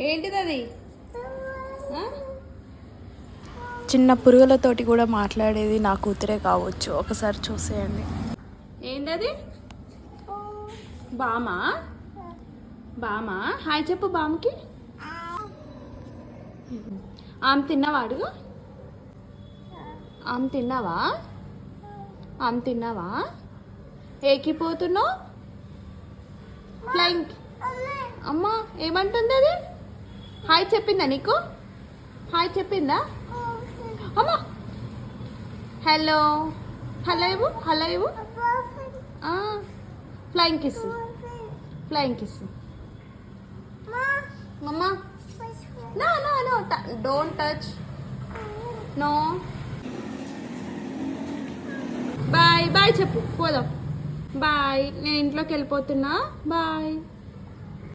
ఏంటిది అది? చిన్న పురుగులతోటి కూడా మాట్లాడేది నా కూతురే కావచ్చు. ఒకసారి చూసేయండి. ఏంటది? బామా బామా హాయ్ చెప్పు బామ్కి. ఆమె తిన్నవాడు. ఆమె తిన్నావా? ఆమె తిన్నావా? ఏకిపోతున్నావు? ఫ్లైంగ్. అమ్మా ఏమంటుంది అది? హాయ్ చెప్పిందా నీకు? హాయ్ చెప్పిందా? అమ్మా హలో హలో ఇవ్వు, హలో ఇవ్వు. Flying kiss, flying kiss. Mamma no no no don't touch. No. Bye bye చెప్పు, పోదాం. బాయ్, నేను ఇంట్లోకి వెళ్ళిపోతున్నా. బాయ్.